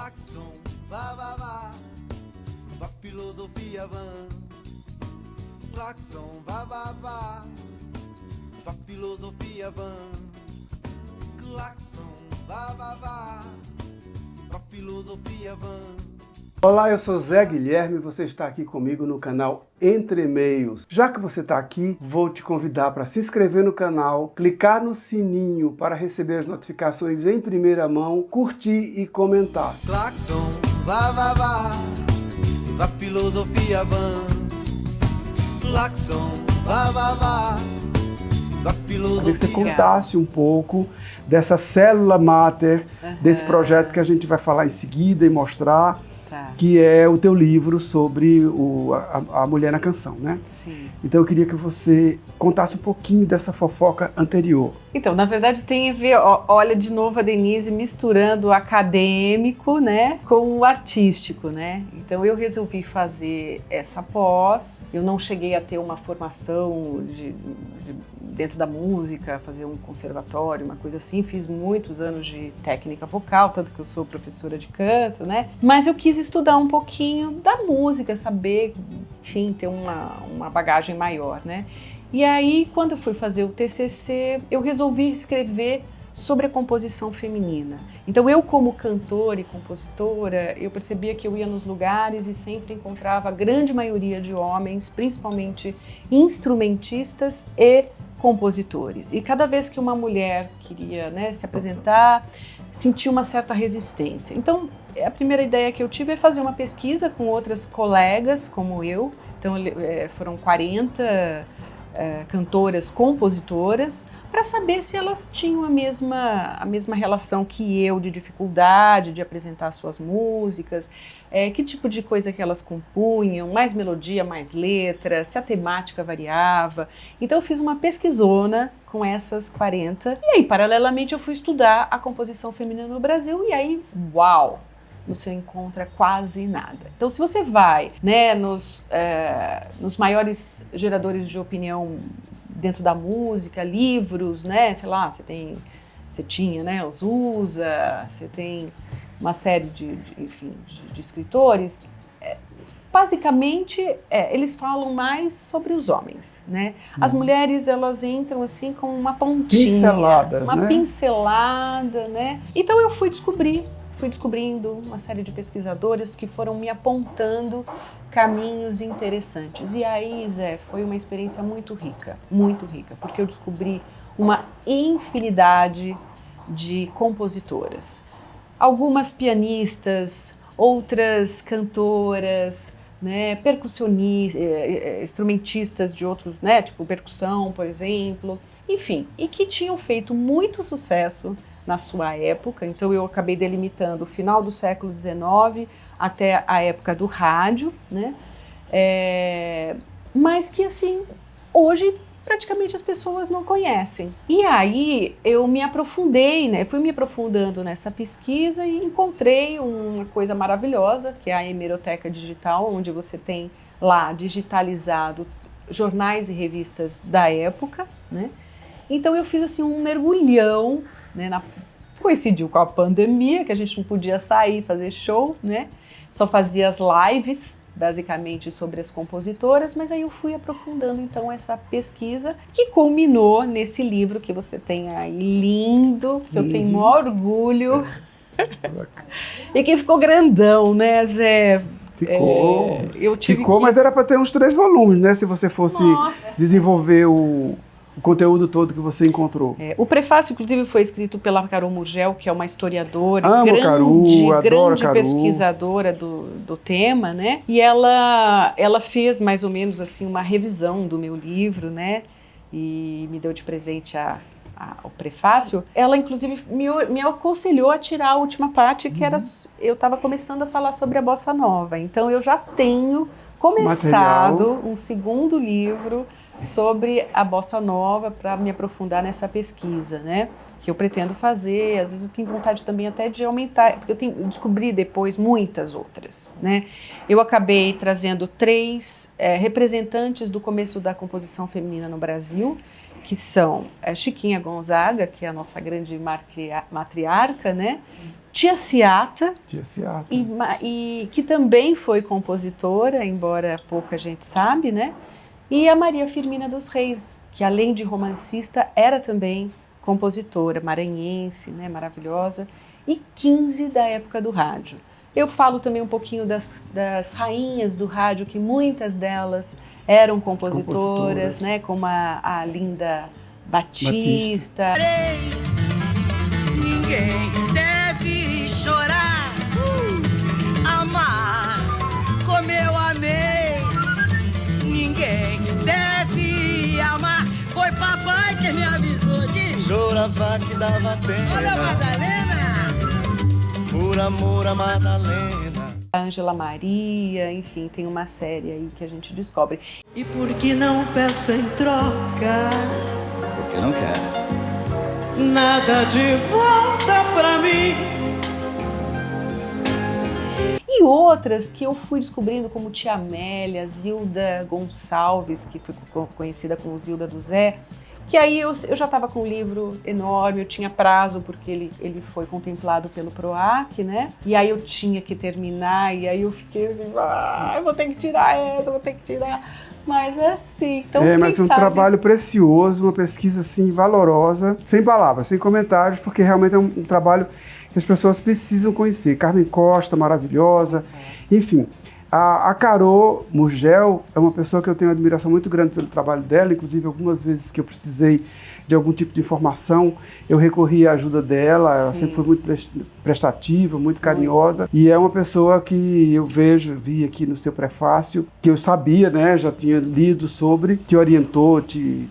Claxon, vá, vá, vá, vá filosofia van. Claxon, vá, vá, vá, vá filosofia van. Claxon, vá, vá, vá, vá filosofia van. Olá, eu sou Zé Guilherme e você está aqui comigo no canal Entre Meios. Já que você está aqui, vou te convidar para se inscrever no canal, clicar no sininho para receber as notificações em primeira mão, curtir e comentar. Claxon, vá, vá, vá, vá filosofia van. Claxon, vá, vá, vá, vá filosofia. Queria que você contasse um pouco dessa célula máter, desse projeto que a gente vai falar em seguida e mostrar. Que é o teu livro sobre a mulher na canção, né? Sim. Então eu queria que você contasse um pouquinho dessa fofoca anterior. Então, na verdade tem a ver, olha de novo a Denise misturando o acadêmico, né, com o artístico, né? Então eu resolvi fazer essa pós, eu não cheguei a ter uma formação dentro da música, fazer um conservatório, uma coisa assim, fiz muitos anos de técnica vocal, tanto que eu sou professora de canto, né? Mas eu quis estudar um pouquinho da música, saber, enfim, ter uma bagagem maior, né? E aí, quando eu fui fazer o TCC, eu resolvi escrever sobre a composição feminina. Então eu, como cantora e compositora, eu percebia que eu ia nos lugares e sempre encontrava a grande maioria de homens, principalmente instrumentistas e compositores. E cada vez que uma mulher queria, né, se apresentar, sentia uma certa resistência. Então, a primeira ideia que eu tive é fazer uma pesquisa com outras colegas como eu. Então, foram 40 cantoras, compositoras, para saber se elas tinham a mesma relação que eu de dificuldade de apresentar suas músicas, que tipo de coisa que elas compunham, mais melodia, mais letra, se a temática variava. Então eu fiz uma pesquisona com essas 40 e aí paralelamente eu fui estudar a composição feminina no Brasil e aí, uau! Você encontra quase nada. Então, se você vai, né, nos maiores geradores de opinião dentro da música, livros, né, sei lá, você tinha, né, os USA, você tem uma série de escritores, basicamente, eles falam mais sobre os homens, né? As mulheres, elas entram assim com uma pontinha, Pinceladas, uma né? pincelada, né? Então eu fui descobrindo uma série de pesquisadoras que foram me apontando caminhos interessantes. E aí, Zé, foi uma experiência muito rica, porque eu descobri uma infinidade de compositoras. Algumas pianistas, outras cantoras, né, percussionistas, instrumentistas de outros, né, tipo percussão, por exemplo, enfim, e que tinham feito muito sucesso na sua época. Então eu acabei delimitando o final do século XIX até a época do rádio, né? Mas que assim, hoje praticamente as pessoas não conhecem. E aí eu me aprofundei, né? Fui me aprofundando nessa pesquisa e encontrei uma coisa maravilhosa, que é a Hemeroteca Digital, onde você tem lá digitalizado jornais e revistas da época, né? Então eu fiz assim um mergulhão, né, coincidiu com a pandemia, que a gente não podia sair, fazer show, né? Só fazia as lives, basicamente, sobre as compositoras, mas aí eu fui aprofundando, então, essa pesquisa, que culminou nesse livro que você tem aí, lindo, que eu tenho o maior orgulho, e que ficou grandão, né, Zé? Ficou, mas era para ter uns 3 volumes, né? Se você fosse desenvolver o conteúdo todo que você encontrou. O prefácio, inclusive, foi escrito pela Carol Murgel, que é uma historiadora, grande pesquisadora do tema, né? E ela fez mais ou menos assim uma revisão do meu livro, né? E me deu de presente o prefácio. Ela, inclusive, me aconselhou a tirar a última parte, que era, eu estava começando a falar sobre a bossa nova. Então eu já tenho começado um segundo livro sobre a bossa nova para me aprofundar nessa pesquisa, né? Que eu pretendo fazer. Às vezes eu tenho vontade também até de aumentar, porque eu descobri depois muitas outras, né? Eu acabei trazendo 3 representantes do começo da composição feminina no Brasil, que são Chiquinha Gonzaga, que é a nossa grande matriarca, né? Tia Ciata, e que também foi compositora, embora pouca gente sabe, né? E a Maria Firmina dos Reis, que além de romancista, era também compositora, maranhense, né? Maravilhosa, e 15 da época do rádio. Eu falo também um pouquinho das rainhas do rádio, que muitas delas eram compositoras, né? Como a Linda Batista. Ninguém deve chorar, amar como eu amei. Ninguém deve amar. Foi papai que me avisou de Chorava que dava pena. Olha a Madalena, Por amor a Madalena. A Ângela Maria, enfim, tem uma série aí que a gente descobre. e por que não peço em troca Porque não quero. nada de volta pra mim? E outras que eu fui descobrindo, como Tia Amélia, Zilda Gonçalves, que foi conhecida como Zilda do Zé, que aí eu já estava com um livro enorme, eu tinha prazo, porque ele foi contemplado pelo PROAC, né? E aí eu tinha que terminar, e aí eu fiquei assim, eu vou ter que tirar essa, vou ter que tirar. Mas é assim, então mas é um trabalho precioso, uma pesquisa assim valorosa, sem palavras, sem comentários, porque realmente é um trabalho que as pessoas precisam conhecer. Carmen Costa, maravilhosa, enfim. A Carô Murgel é uma pessoa que eu tenho uma admiração muito grande pelo trabalho dela, inclusive algumas vezes que eu precisei de algum tipo de informação, eu recorri à ajuda dela, ela sempre foi muito prestativa, muito carinhosa, e é uma pessoa que eu vi aqui no seu prefácio, que eu sabia, né, já tinha lido sobre, te orientou, te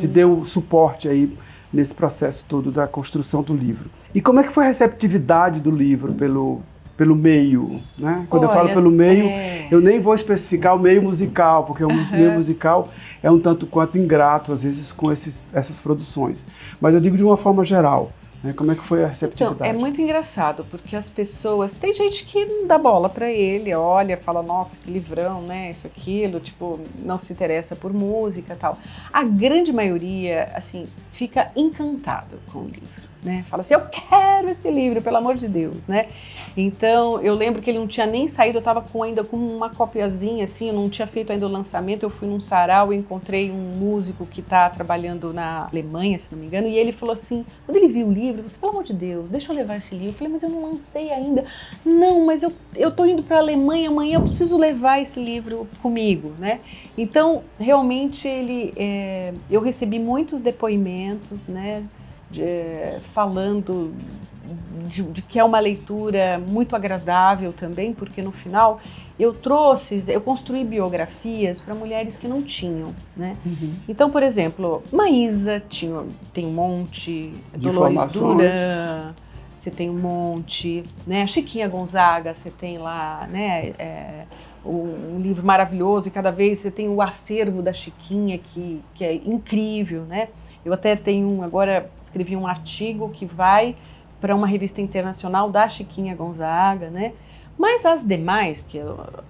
deu suporte aí nesse processo todo da construção do livro. E como é que foi a receptividade do livro pelo meio, né? Quando eu falo pelo meio, eu nem vou especificar o meio musical, porque o meio musical é um tanto quanto ingrato, às vezes, com essas produções. Mas eu digo de uma forma geral, né? Como é que foi a receptividade? Então, é muito engraçado, porque as pessoas... Tem gente que não dá bola para ele, olha, fala, nossa, que livrão, né? Isso, aquilo, tipo, não se interessa por música e tal. A grande maioria, assim, fica encantado com o livro. Né? Fala assim, eu quero esse livro, pelo amor de Deus, né? Então, eu lembro que ele não tinha nem saído, eu estava ainda com uma copiazinha, assim, eu não tinha feito ainda o lançamento, eu fui num sarau e encontrei um músico que está trabalhando na Alemanha, se não me engano, e ele falou assim, quando ele viu o livro, ele falou assim, pelo amor de Deus, deixa eu levar esse livro. Eu falei, mas eu não lancei ainda. Não, mas eu tô indo para a Alemanha amanhã, eu preciso levar esse livro comigo, né? Então, realmente, eu recebi muitos depoimentos, né? Falando de que é uma leitura muito agradável também, porque no final eu construí biografias para mulheres que não tinham, né? Então, por exemplo, Maísa tem um monte, Dolores Duran, você tem um monte, né? Chiquinha Gonzaga, você tem lá, né? Um livro maravilhoso, e cada vez você tem o acervo da Chiquinha, que é incrível, né? Eu até agora escrevi um artigo que vai para uma revista internacional da Chiquinha Gonzaga, né? Mas as demais, que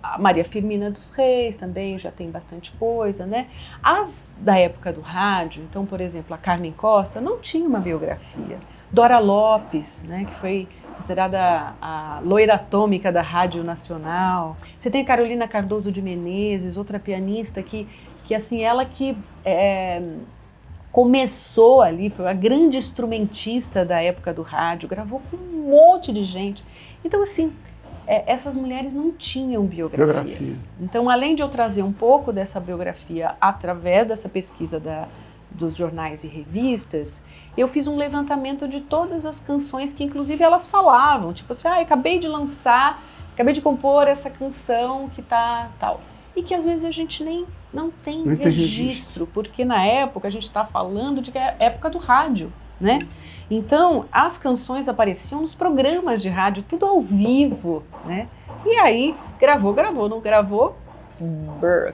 a Maria Firmina dos Reis também já tem bastante coisa, né? As da época do rádio, então, por exemplo, a Carmen Costa não tinha uma biografia. Dora Lopes, né, que foi considerada a loira atômica da Rádio Nacional. Você tem a Carolina Cardoso de Menezes, outra pianista que assim, ela que começou ali, foi a grande instrumentista da época do rádio, gravou com um monte de gente. Então, assim, essas mulheres não tinham biografias. Então, além de eu trazer um pouco dessa biografia através dessa pesquisa dos jornais e revistas, eu fiz um levantamento de todas as canções que, inclusive, elas falavam. Tipo assim, acabei de compor essa canção que tá tal. E que, às vezes, a gente não tem registro, porque na época a gente está falando de que é a época do rádio, né? Então, as canções apareciam nos programas de rádio, tudo ao vivo, né? E aí, gravou, não gravou,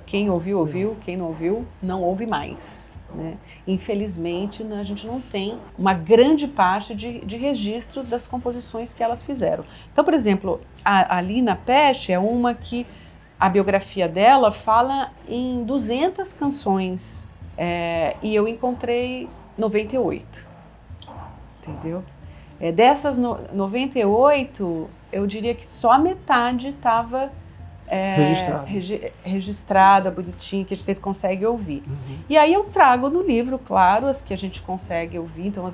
quem ouviu, ouviu, quem não ouviu, não ouve mais, né? Infelizmente, a gente não tem uma grande parte de registro das composições que elas fizeram. Então, por exemplo, a Lina Peche é uma que a biografia dela fala em 200 canções E eu encontrei 98, entendeu? Dessas 98, eu diria que só a metade estava registrada, bonitinha, que a gente sempre consegue ouvir. E aí eu trago no livro, claro, as que a gente consegue ouvir, então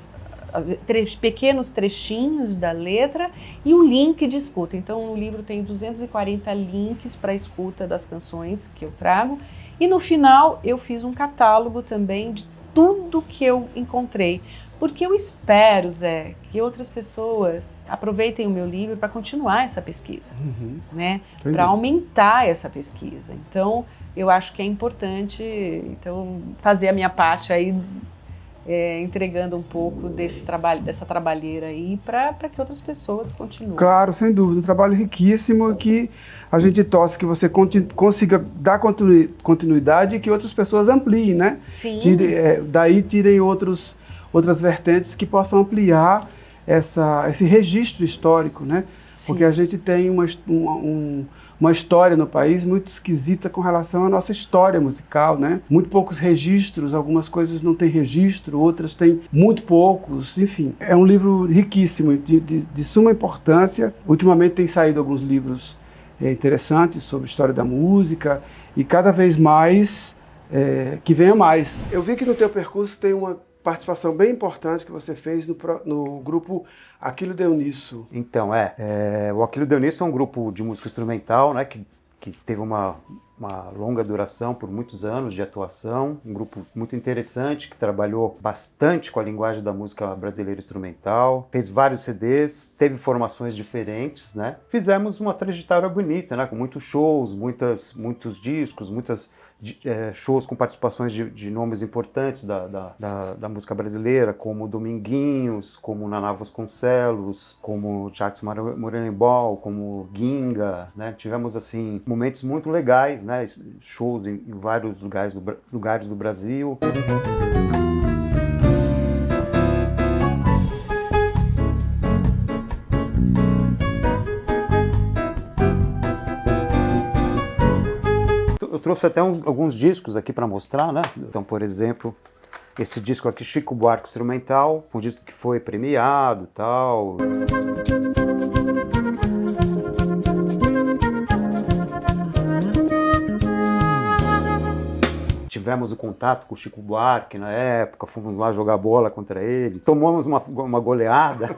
pequenos trechinhos da letra e um link de escuta. Então o livro tem 240 links para escuta das canções que eu trago. E no final eu fiz um catálogo também de tudo que eu encontrei. Porque eu espero, Zé, que outras pessoas aproveitem o meu livro para continuar essa pesquisa, né? Para aumentar essa pesquisa. Então, eu acho que é importante fazer a minha parte aí, entregando um pouco desse trabalho, dessa trabalheira aí, para que outras pessoas continuem. Claro, sem dúvida. Um trabalho riquíssimo que a gente torce que você consiga dar continuidade e que outras pessoas ampliem, né? Sim. Daí tirem outras vertentes que possam ampliar esse registro histórico, né? Sim. Porque a gente tem uma história no país muito esquisita com relação à nossa história musical, né? Muito poucos registros, algumas coisas não têm registro, outras têm muito poucos, enfim. É um livro riquíssimo, de suma importância. Ultimamente tem saído alguns livros interessantes sobre história da música e cada vez mais que venha mais. Eu vi que no teu percurso tem uma participação bem importante que você fez no grupo Aquilo Deu Nisso. Então, o Aquilo Deu Nisso é um grupo de música instrumental, né, que teve uma longa duração, por muitos anos de atuação, um grupo muito interessante, que trabalhou bastante com a linguagem da música brasileira instrumental, fez vários CDs, teve formações diferentes, né? Fizemos uma trajetória bonita, né, com muitos shows, muitos discos, shows com participações de nomes importantes da música brasileira, como Dominguinhos, como Naná Vasconcelos, como Jacques Morenebol, como Ginga, né? Tivemos assim momentos muito legais, né? Shows em vários lugares do Brasil. Eu trouxe até alguns discos aqui para mostrar, né? Então, por exemplo, esse disco aqui, Chico Buarque Instrumental, um disco que foi premiado e tal. Tivemos o contato com o Chico Buarque na época, fomos lá jogar bola contra ele, tomamos uma goleada.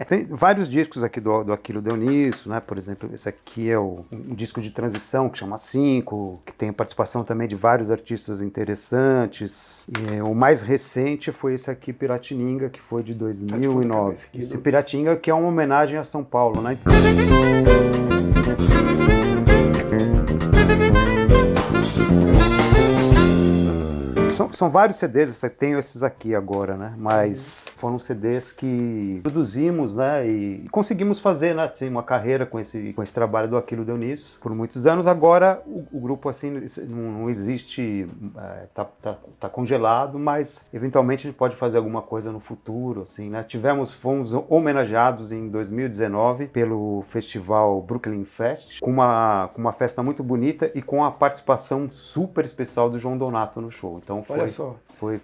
Tem vários discos aqui do Aquilo Deu Nisso, né? Por exemplo, esse aqui é um disco de transição que chama 5, que tem participação também de vários artistas interessantes. E o mais recente foi esse aqui, Piratininga, que foi de 2009. Esse Piratininga que é uma homenagem a São Paulo, né? São vários CDs, eu tenho esses aqui agora, né? Mas foram CDs que produzimos, né? E conseguimos fazer, né? Assim, uma carreira com esse trabalho do Aquilo Deu Nisso por muitos anos. Agora o grupo assim não existe, tá congelado, mas eventualmente a gente pode fazer alguma coisa no futuro, assim, né? Fomos homenageados em 2019 pelo festival Brooklyn Fest, com uma festa muito bonita e com a participação super especial do João Donato no show. Então foi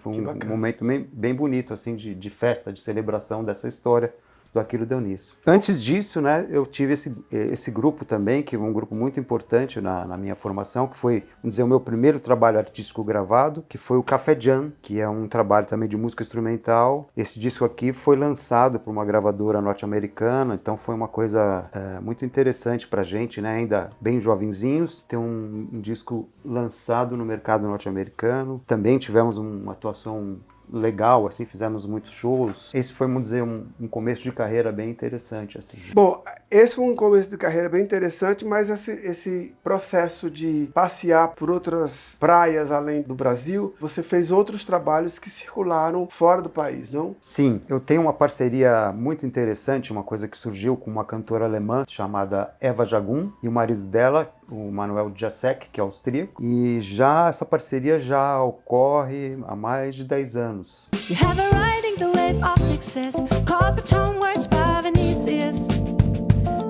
um momento bem bonito, assim, de festa, de celebração dessa história do Aquilo Deu Nisso. Antes disso, né, eu tive esse grupo também, que é um grupo muito importante na minha formação, que foi, vamos dizer, o meu primeiro trabalho artístico gravado, que foi o Café Jam, que é um trabalho também de música instrumental. Esse disco aqui foi lançado por uma gravadora norte-americana, então foi uma coisa muito interessante pra gente, né, ainda bem jovenzinhos, ter um disco lançado no mercado norte-americano. Também tivemos uma atuação legal, assim, fizemos muitos shows. Esse foi, vamos dizer, um começo de carreira bem interessante, assim. Bom, esse foi um começo de carreira bem interessante, mas esse processo de passear por outras praias além do Brasil, você fez outros trabalhos que circularam fora do país, não? Sim, eu tenho uma parceria muito interessante, uma coisa que surgiu com uma cantora alemã chamada Eva Jagum e o marido dela, o Manuel Jacek, que é austríaco, e essa parceria já ocorre há mais de 10 anos. You have a riding the wave of success, caused by tone words by Vinicius,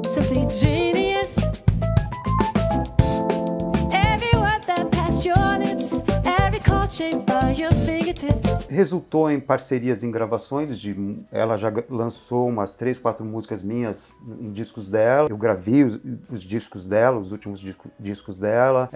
simply genius. Every word that passed your lips, every chord shaped by your fingertips. Resultou em parcerias em gravações, ela já lançou umas 3, 4 músicas minhas em discos dela, eu gravei os discos dela, os últimos discos dela,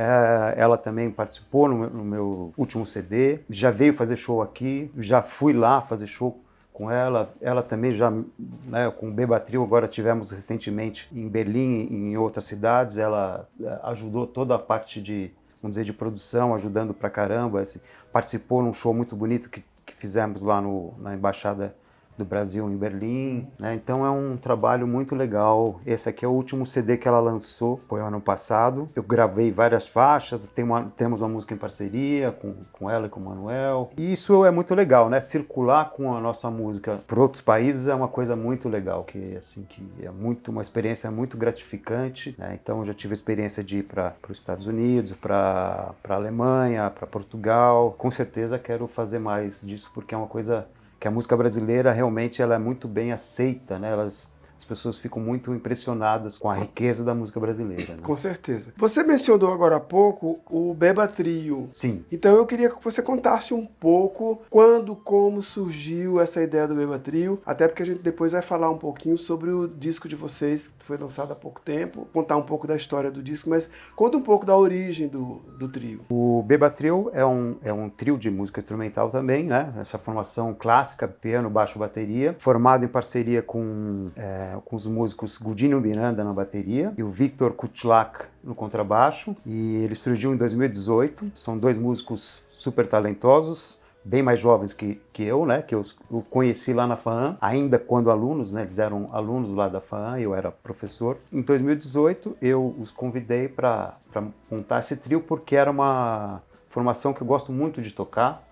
ela também participou no meu último CD, já veio fazer show aqui, já fui lá fazer show com ela também já, né, com o Beba Trio, agora tivemos recentemente em Berlim e em outras cidades, ela ajudou toda a parte de, vamos dizer, de produção, ajudando pra caramba, assim, participou num show muito bonito que fizemos lá na Embaixada do Brasil em Berlim, né? Então é um trabalho muito legal. Esse aqui é o último CD que ela lançou, foi ano passado. Eu gravei várias faixas, temos uma música em parceria com ela e com o Manuel. E isso é muito legal, né? Circular com a nossa música por outros países é uma coisa muito legal, que é uma experiência muito gratificante, né? Então eu já tive a experiência de ir para os Estados Unidos, para a Alemanha, para Portugal. Com certeza quero fazer mais disso, porque é uma coisa que a música brasileira realmente ela é muito bem aceita, né? As pessoas ficam muito impressionadas com a riqueza da música brasileira, né? Com certeza. Você mencionou agora há pouco o Beba Trio. Sim. Então eu queria que você contasse um pouco quando, como surgiu essa ideia do Beba Trio, até porque a gente depois vai falar um pouquinho sobre o disco de vocês, que foi lançado há pouco tempo, contar um pouco da história do disco, mas conta um pouco da origem do trio. O Beba Trio é um trio de música instrumental também, né? Essa formação clássica, piano, baixo, bateria, formado em parceria com os músicos Gudinho Miranda na bateria e o Victor Kutlak no contrabaixo. E ele surgiu em 2018. São 2 músicos super talentosos, bem mais jovens que eu, né? Que eu conheci lá na FAAM, ainda quando alunos, né? Eles eram alunos lá da FAAM, eu era professor. Em 2018, eu os convidei para montar esse trio, porque era uma formação que eu gosto muito de tocar.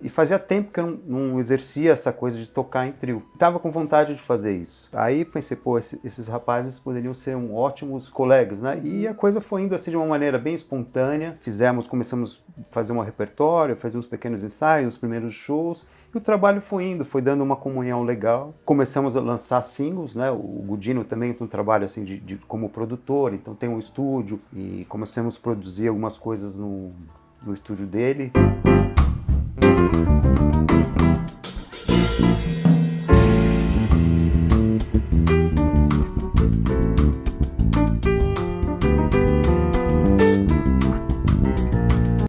E fazia tempo que eu não exercia essa coisa de tocar em trio. Estava com vontade de fazer isso. Aí pensei, pô, esses rapazes poderiam ser ótimos colegas, né? E a coisa foi indo assim de uma maneira bem espontânea. Começamos a fazer um repertório, fazer uns pequenos ensaios, os primeiros shows. E o trabalho foi indo, foi dando uma comunhão legal. Começamos a lançar singles, né? O Gudino também tem um trabalho assim como produtor, então tem um estúdio. E começamos a produzir algumas coisas no estúdio dele.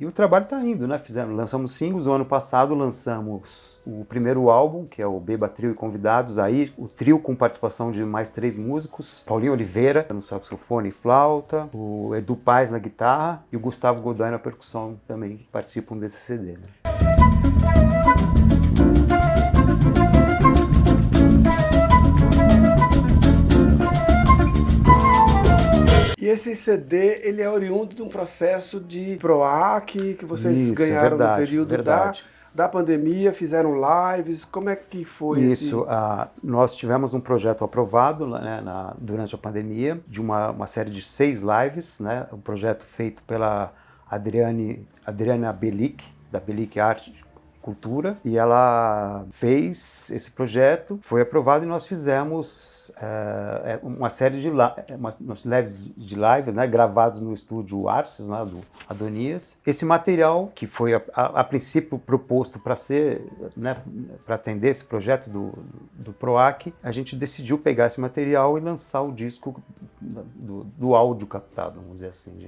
E o trabalho está indo, né? Lançamos singles. No ano passado lançamos o primeiro álbum, que é o Beba Trio e Convidados. Aí o trio com participação de mais 3 músicos. Paulinho Oliveira no saxofone e flauta, o Edu Paes na guitarra e o Gustavo Godoy na percussão também participam desse CD, né? E esse CD, ele é oriundo de um processo de PROAC que vocês Isso, ganharam verdade, no período verdade. da pandemia, fizeram lives. Como é que foi isso? Nós tivemos um projeto aprovado, né, durante a pandemia, de uma série de 6 lives, né? Um projeto feito pela Adriana Belic, da Belic Arte Cultura, e ela fez esse projeto, foi aprovado e nós fizemos uma série de lives, né, gravados no estúdio Arces, né, do Adonias. Esse material, que foi a princípio proposto para ser, né, para atender esse projeto do PROAC, a gente decidiu pegar esse material e lançar o disco do áudio captado, vamos dizer assim.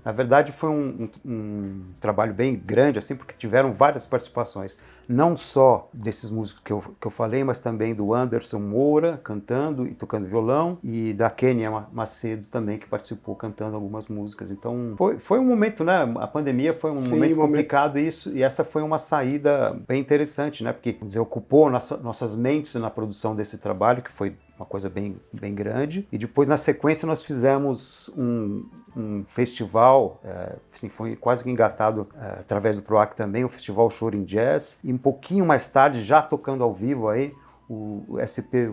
Na verdade, foi um trabalho bem grande, assim, porque tiveram várias participações, não só desses músicos que eu falei, mas também do Anderson Moura, cantando e tocando violão, e da Kênia Macedo também, que participou cantando algumas músicas. Então, foi um momento, né? A pandemia foi um momento complicado, e essa foi uma saída bem interessante, né? Porque, vamos dizer, ocupou nossas mentes na produção desse trabalho, que foi uma coisa bem grande. E depois, na sequência, nós fizemos um festival, assim, foi quase que engatado através do PROAC também, o Festival Chorin Jazz. E um pouquinho mais tarde, já tocando ao vivo aí, o SP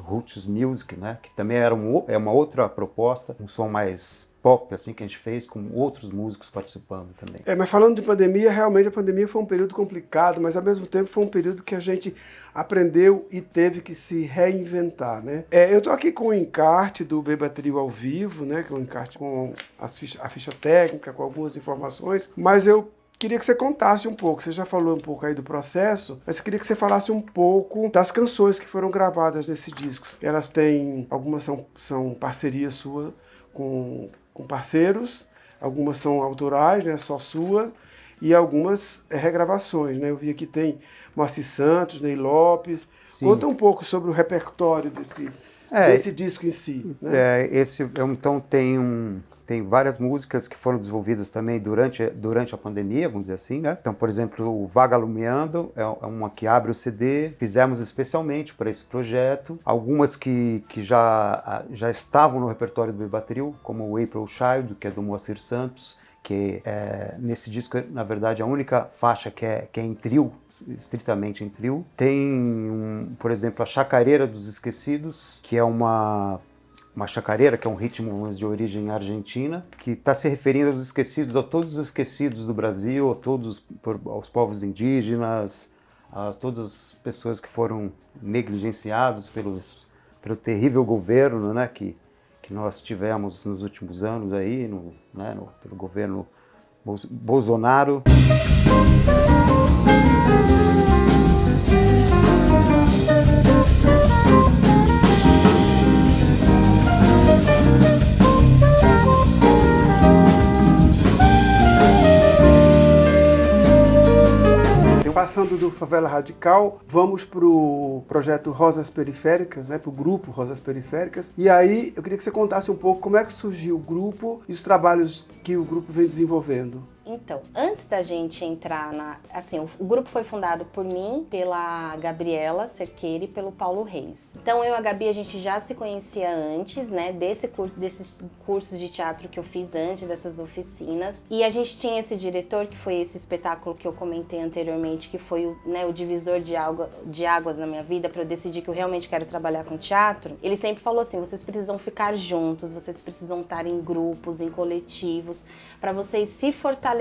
Roots Music, né, que também é uma outra proposta, um som mais pop, assim, que a gente fez, com outros músicos participando também. Mas falando de pandemia, realmente a pandemia foi um período complicado, mas ao mesmo tempo foi um período que a gente aprendeu e teve que se reinventar, né? Eu tô aqui com o encarte do Beba Trio ao vivo, né, que é um encarte com a ficha técnica, com algumas informações, mas eu queria que você contasse um pouco, você já falou um pouco aí do processo, mas eu queria que você falasse um pouco das canções que foram gravadas nesse disco. Elas têm, algumas são parceria sua com parceiros, algumas são autorais, né, só suas, e algumas regravações, né? Eu vi aqui tem Moacir Santos, Ney Lopes. Sim. Conta um pouco sobre o repertório desse disco em si. Né? Então tem várias músicas que foram desenvolvidas também durante a pandemia, vamos dizer assim, né? Então, por exemplo, o Vagalumeando é uma que abre o CD, fizemos especialmente para esse projeto. Algumas que já estavam no repertório do Bebatril, como o April Child, que é do Moacir Santos, que nesse disco, na verdade, a única faixa que é em trio, estritamente em trio. Tem, por exemplo, a Chacareira dos Esquecidos, que é uma chacareira, que é um ritmo de origem argentina, que está se referindo aos esquecidos, a todos os esquecidos do Brasil, aos povos indígenas, a todas as pessoas que foram negligenciados pelo terrível governo, né, que nós tivemos nos últimos anos aí, pelo governo Bolsonaro. Passando do Favela Radical, vamos para o projeto Rosas Periféricas, né, para o grupo Rosas Periféricas. E aí eu queria que você contasse um pouco como é que surgiu o grupo e os trabalhos que o grupo vem desenvolvendo. Então, antes da gente entrar o grupo foi fundado por mim, pela Gabriela Cerqueira e pelo Paulo Reis. Então, eu e a Gabi, a gente já se conhecia antes, né, desses cursos de teatro que eu fiz antes, dessas oficinas. E a gente tinha esse diretor, que foi esse espetáculo que eu comentei anteriormente, que foi o divisor de águas na minha vida, para eu decidir que eu realmente quero trabalhar com teatro. Ele sempre falou assim, vocês precisam ficar juntos, vocês precisam estar em grupos, em coletivos, para vocês se fortalecerem,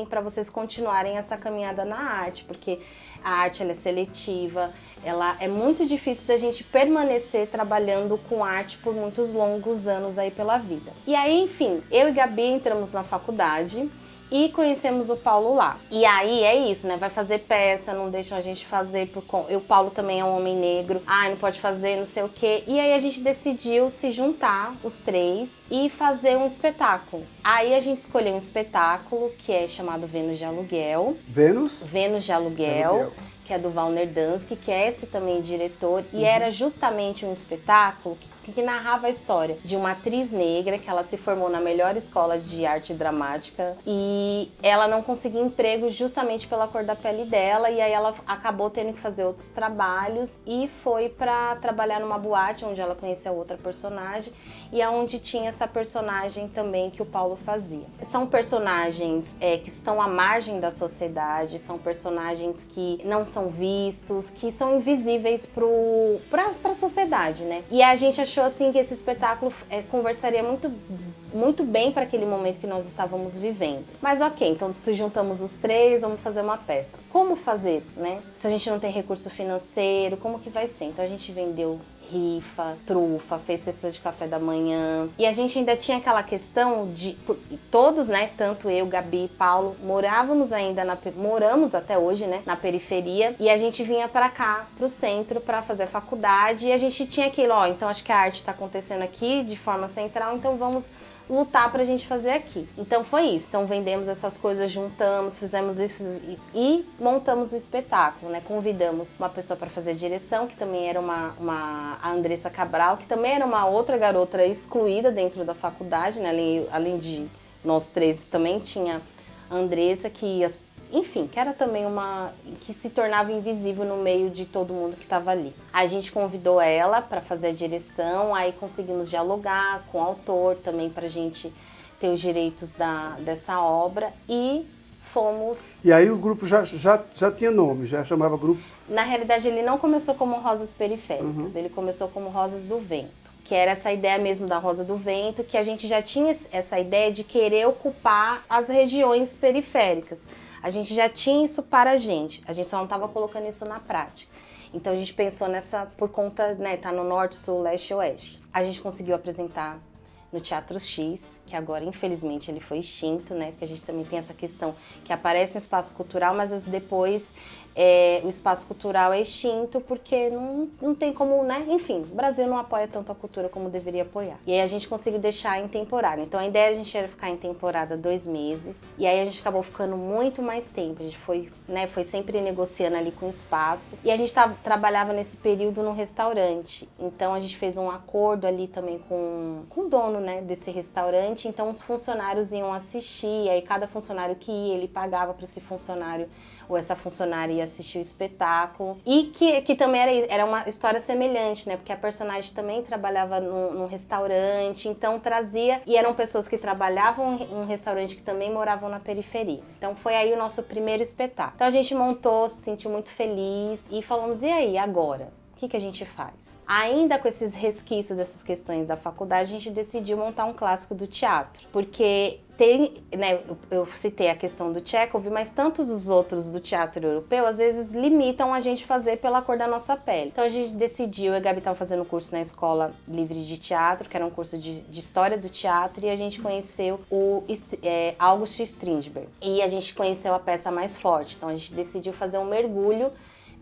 para vocês continuarem essa caminhada na arte, porque a arte ela é seletiva, ela é muito difícil da gente permanecer trabalhando com arte por muitos longos anos aí pela vida. E aí, enfim, eu e Gabi entramos na faculdade e conhecemos o Paulo lá. E aí é isso, né? Vai fazer peça, não deixam a gente fazer o Paulo também é um homem negro. Não pode fazer, não sei o quê. E aí a gente decidiu se juntar, os três, e fazer um espetáculo. Aí a gente escolheu um espetáculo que é chamado Vênus de Aluguel. Vênus de Aluguel, que é do Valner Dansky, que é esse também diretor. E era justamente um espetáculo que narrava a história de uma atriz negra que ela se formou na melhor escola de arte dramática e ela não conseguia emprego justamente pela cor da pele dela, e aí ela acabou tendo que fazer outros trabalhos e foi para trabalhar numa boate onde ela conheceu outra personagem e aonde tinha essa personagem também que o Paulo fazia. São personagens que estão à margem da sociedade, são personagens que não são vistos, que são invisíveis para a sociedade, né? E a gente achou assim que esse espetáculo conversaria muito bem para aquele momento que nós estávamos vivendo. Mas ok, então se juntamos os três, vamos fazer uma peça. Como fazer, né? Se a gente não tem recurso financeiro, como que vai ser? Então a gente vendeu rifa, trufa, fez cesta de café da manhã. E a gente ainda tinha aquela questão de todos, né, tanto eu, Gabi e Paulo, moramos até hoje, né, na periferia, e a gente vinha pra cá, pro centro, pra fazer faculdade, e a gente tinha aquilo, então acho que a arte tá acontecendo aqui de forma central, então vamos lutar pra gente fazer aqui. Então foi isso, então vendemos essas coisas, juntamos, fizemos isso e montamos o espetáculo, né? Convidamos uma pessoa para fazer direção, que também era a Andressa Cabral, que também era uma outra garota excluída dentro da faculdade, né? Além de nós três, também tinha a Andressa, que era também que se tornava invisível no meio de todo mundo que estava ali. A gente convidou ela para fazer a direção, aí conseguimos dialogar com o autor também para a gente ter os direitos dessa obra e fomos... E aí o grupo já tinha nome, já chamava grupo? Na realidade ele não começou como Rosas Periféricas, ele começou como Rosas do Vento. Que era essa ideia mesmo da Rosa do Vento, que a gente já tinha essa ideia de querer ocupar as regiões periféricas. A gente já tinha isso para a gente só não estava colocando isso na prática. Então a gente pensou por conta, né, tá no norte, sul, leste e oeste. A gente conseguiu apresentar no Teatro X, que agora infelizmente ele foi extinto, né? Porque a gente também tem essa questão que aparece no espaço cultural, mas depois o espaço cultural é extinto porque não tem como, né? Enfim, o Brasil não apoia tanto a cultura como deveria apoiar. E aí a gente conseguiu deixar em temporada. Então a ideia a gente era ficar em temporada 2 meses, e aí a gente acabou ficando muito mais tempo. A gente foi sempre negociando ali com o espaço, e a gente trabalhava nesse período no restaurante. Então a gente fez um acordo ali também com o dono, né, desse restaurante. Então os funcionários iam assistir, aí cada funcionário que ia, ele pagava para esse funcionário ou essa funcionária ia assistir o espetáculo. E que também era uma história semelhante, né? Porque a personagem também trabalhava num restaurante, então trazia... E eram pessoas que trabalhavam em um restaurante que também moravam na periferia. Então foi aí o nosso primeiro espetáculo. Então a gente montou, se sentiu muito feliz e falamos, e aí, agora? O que a gente faz? Ainda com esses resquícios dessas questões da faculdade, a gente decidiu montar um clássico do teatro. Porque tem, né, eu citei a questão do Tchekov, mas tantos os outros do teatro europeu, às vezes limitam a gente fazer pela cor da nossa pele. Então a gente decidiu, eu e a Gabi estava fazendo um curso na Escola Livre de Teatro, que era um curso de História do Teatro, e a gente conheceu o August Strindberg. E a gente conheceu a peça Mais Forte. Então a gente decidiu fazer um mergulho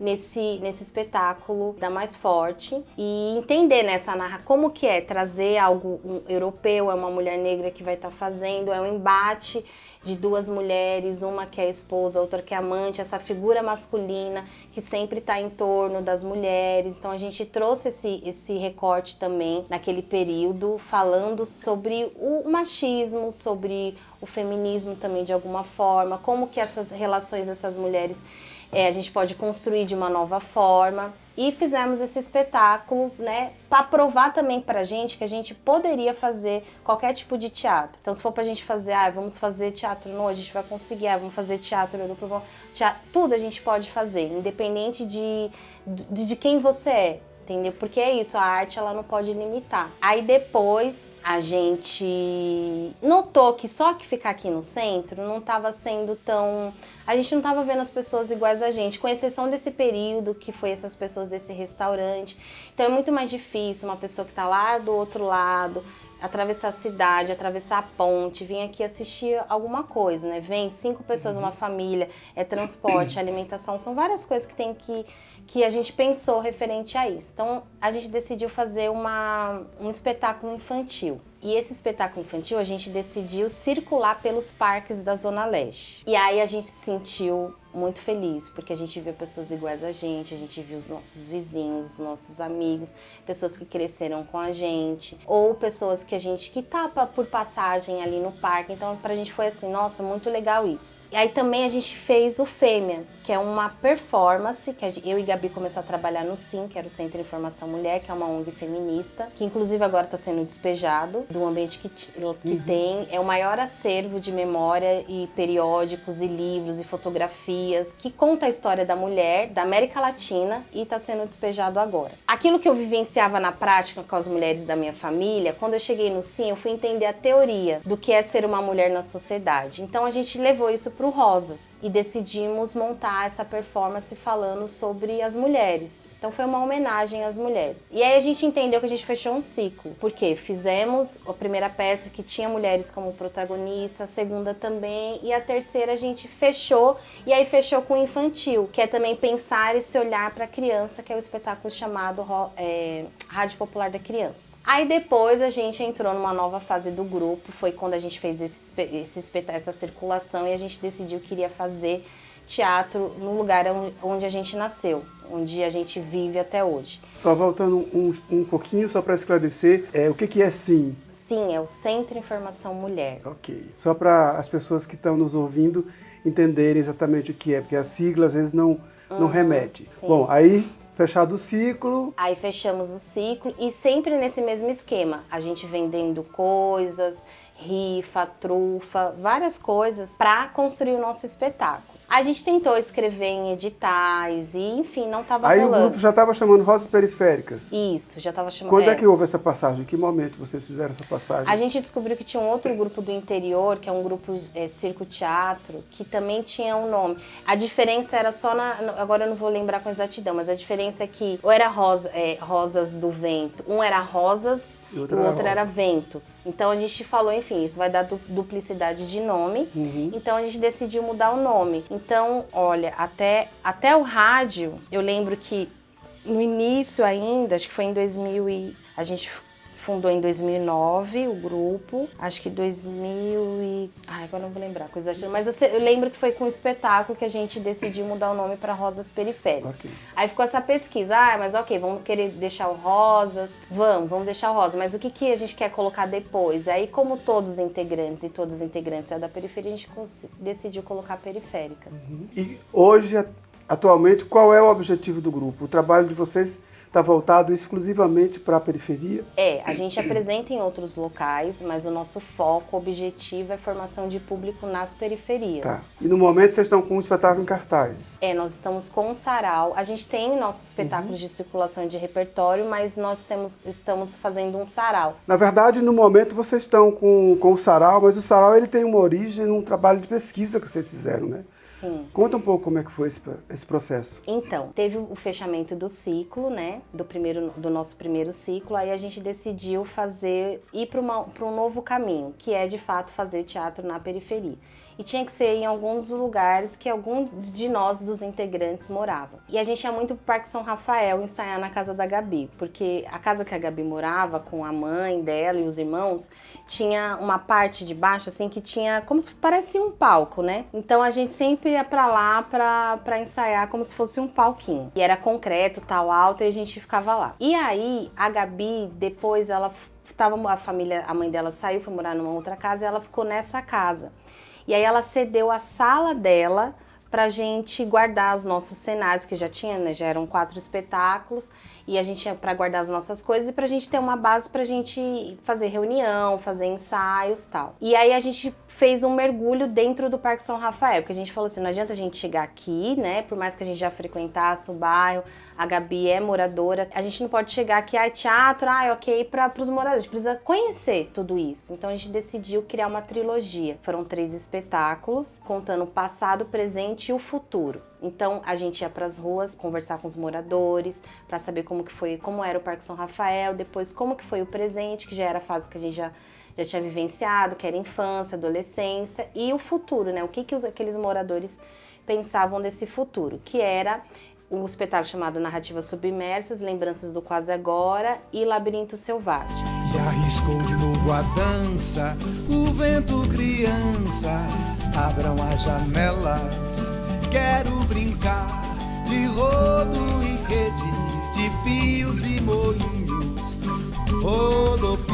nesse espetáculo da Mais Forte e entender nessa como que é trazer algo europeu, é uma mulher negra que vai estar fazendo, é um embate de duas mulheres, uma que é esposa, outra que é amante, essa figura masculina que sempre está em torno das mulheres. Então a gente trouxe esse recorte também naquele período, falando sobre o machismo, sobre o feminismo também de alguma forma, como que essas relações dessas mulheres a gente pode construir de uma nova forma. E fizemos esse espetáculo, né, para provar também pra gente que a gente poderia fazer qualquer tipo de teatro. Então, se for pra gente fazer, vamos fazer teatro novo, a gente vai conseguir, vamos fazer teatro europeu, tudo a gente pode fazer, independente de quem você é. Entendeu? Porque é isso, a arte ela não pode limitar. Aí depois a gente notou que só que ficar aqui no centro não estava sendo tão... A gente não estava vendo as pessoas iguais a gente, com exceção desse período que foi essas pessoas desse restaurante. Então é muito mais difícil uma pessoa que está lá do outro lado, atravessar a cidade, atravessar a ponte, vir aqui assistir alguma coisa, né? Vem 5 pessoas, uma família, transporte, alimentação, são várias coisas que a gente pensou referente a isso. Então, a gente decidiu fazer um espetáculo infantil. E esse espetáculo infantil a gente decidiu circular pelos parques da Zona Leste. E aí a gente se sentiu muito feliz, porque a gente viu pessoas iguais a gente viu os nossos vizinhos, os nossos amigos, pessoas que cresceram com a gente, ou pessoas que tapa por passagem ali no parque. Então pra gente foi assim, nossa, muito legal isso. E aí também a gente fez o Fêmea, que é uma performance, que eu e Gabi começou a trabalhar no SIM, que era o Centro de Informação Mulher, que é uma ONG feminista, que inclusive agora está sendo despejado do ambiente que tem. É o maior acervo de memória e periódicos e livros e fotografias que conta a história da mulher da América Latina e está sendo despejado agora. Aquilo que eu vivenciava na prática com as mulheres da minha família, quando eu cheguei no SIM, eu fui entender a teoria do que é ser uma mulher na sociedade. Então a gente levou isso para o Rosas e decidimos montar essa performance falando sobre as mulheres. Então foi uma homenagem às mulheres. E aí a gente entendeu que a gente fechou um ciclo, porque fizemos a primeira peça que tinha mulheres como protagonista, a segunda também, e a terceira a gente fechou, e aí fechou com o infantil, que é também pensar esse olhar para a criança, que é o espetáculo chamado Rádio Popular da Criança. Aí depois a gente entrou numa nova fase do grupo, foi quando a gente fez essa circulação e a gente decidiu que iria fazer teatro no lugar onde a gente nasceu, onde a gente vive até hoje. Só voltando um pouquinho, só para esclarecer, o que é SIM? SIM é o Centro de Informação Mulher. Ok. Só para as pessoas que estão nos ouvindo entenderem exatamente o que é, porque a sigla às vezes não remete. Sim. Bom, aí fechado o ciclo. Aí fechamos o ciclo e sempre nesse mesmo esquema, a gente vendendo coisas, rifa, trufa, várias coisas para construir o nosso espetáculo. A gente tentou escrever em editais e, enfim, não estava Aí rolando. o grupo já estava chamando Rosas Periféricas. Isso, já estava chamando... Quando é que houve essa passagem? Em que momento vocês fizeram essa passagem? A gente descobriu que tinha um outro grupo do interior, que é um grupo Circo Teatro, que também tinha um nome. A diferença era só agora eu não vou lembrar com exatidão, mas a diferença é que ou era Rosas do Vento, um era Rosas e o outro era Ventos. Então a gente falou, enfim, isso vai dar duplicidade de nome, então a gente decidiu mudar o nome. Então, olha, até o rádio, eu lembro que no início ainda, acho que foi em 2000 a gente fundou em 2009 o grupo, acho que agora não vou lembrar, mas eu lembro que foi com um espetáculo que a gente decidiu mudar o nome para Rosas Periféricas. Okay. Aí ficou essa pesquisa, mas ok, vamos querer deixar o Rosas, vamos deixar o Rosa, mas o que a gente quer colocar depois? Aí, como todos os integrantes e todas as integrantes é da periferia, a gente decidiu colocar Periféricas. E hoje, atualmente, qual é o objetivo do grupo? O trabalho de vocês está voltado exclusivamente para a periferia? A gente apresenta em outros locais, mas o nosso foco, objetivo é formação de público nas periferias. Tá. E no momento vocês estão com um espetáculo em cartaz? Nós estamos com um sarau. A gente tem nossos espetáculos de circulação de repertório, mas nós estamos fazendo um sarau. Na verdade, no momento vocês estão com o sarau, mas o sarau ele tem uma origem num trabalho de pesquisa que vocês fizeram, né? Sim. Conta um pouco como é que foi esse processo. Então, teve o fechamento do ciclo, né? Do nosso primeiro ciclo. Aí a gente decidiu ir para um novo caminho, que é de fato fazer teatro na periferia. E tinha que ser em alguns lugares que algum de nós, dos integrantes, morava. E a gente ia muito pro Parque São Rafael ensaiar na casa da Gabi, porque a casa que a Gabi morava, com a mãe dela e os irmãos, tinha uma parte de baixo, assim, que tinha como se parecia um palco, né? Então a gente sempre ia pra lá pra ensaiar como se fosse um palquinho. E era concreto, tal, alto, e a gente ficava lá. E aí, a Gabi, depois a mãe dela saiu, foi morar numa outra casa, e ela ficou nessa casa. E aí ela cedeu a sala dela pra gente guardar os nossos cenários, que já tinha, né? Já eram 4 espetáculos, e a gente tinha pra guardar as nossas coisas e pra gente ter uma base pra gente fazer reunião, fazer ensaios e tal. E aí a gente fez um mergulho dentro do Parque São Rafael, porque a gente falou assim, não adianta a gente chegar aqui, né? Por mais que a gente já frequentasse o bairro, a Gabi é moradora, a gente não pode chegar aqui, teatro, ok, para os moradores, a gente precisa conhecer tudo isso. Então a gente decidiu criar uma trilogia. Foram 3 espetáculos, contando o passado, o presente e o futuro. Então a gente ia para as ruas conversar com os moradores para saber como era o Parque São Rafael, depois como que foi o presente, que já era a fase que a gente já tinha vivenciado, que era infância, adolescência, e o futuro, né? O que aqueles moradores pensavam desse futuro, que era um espetáculo chamado Narrativas Submersas, Lembranças do Quase Agora e Labirinto Selvagem. E arriscou de novo a dança, o vento criança, abram as janelas, quero brincar de rodo e rede, de pios e moinhos, rodopio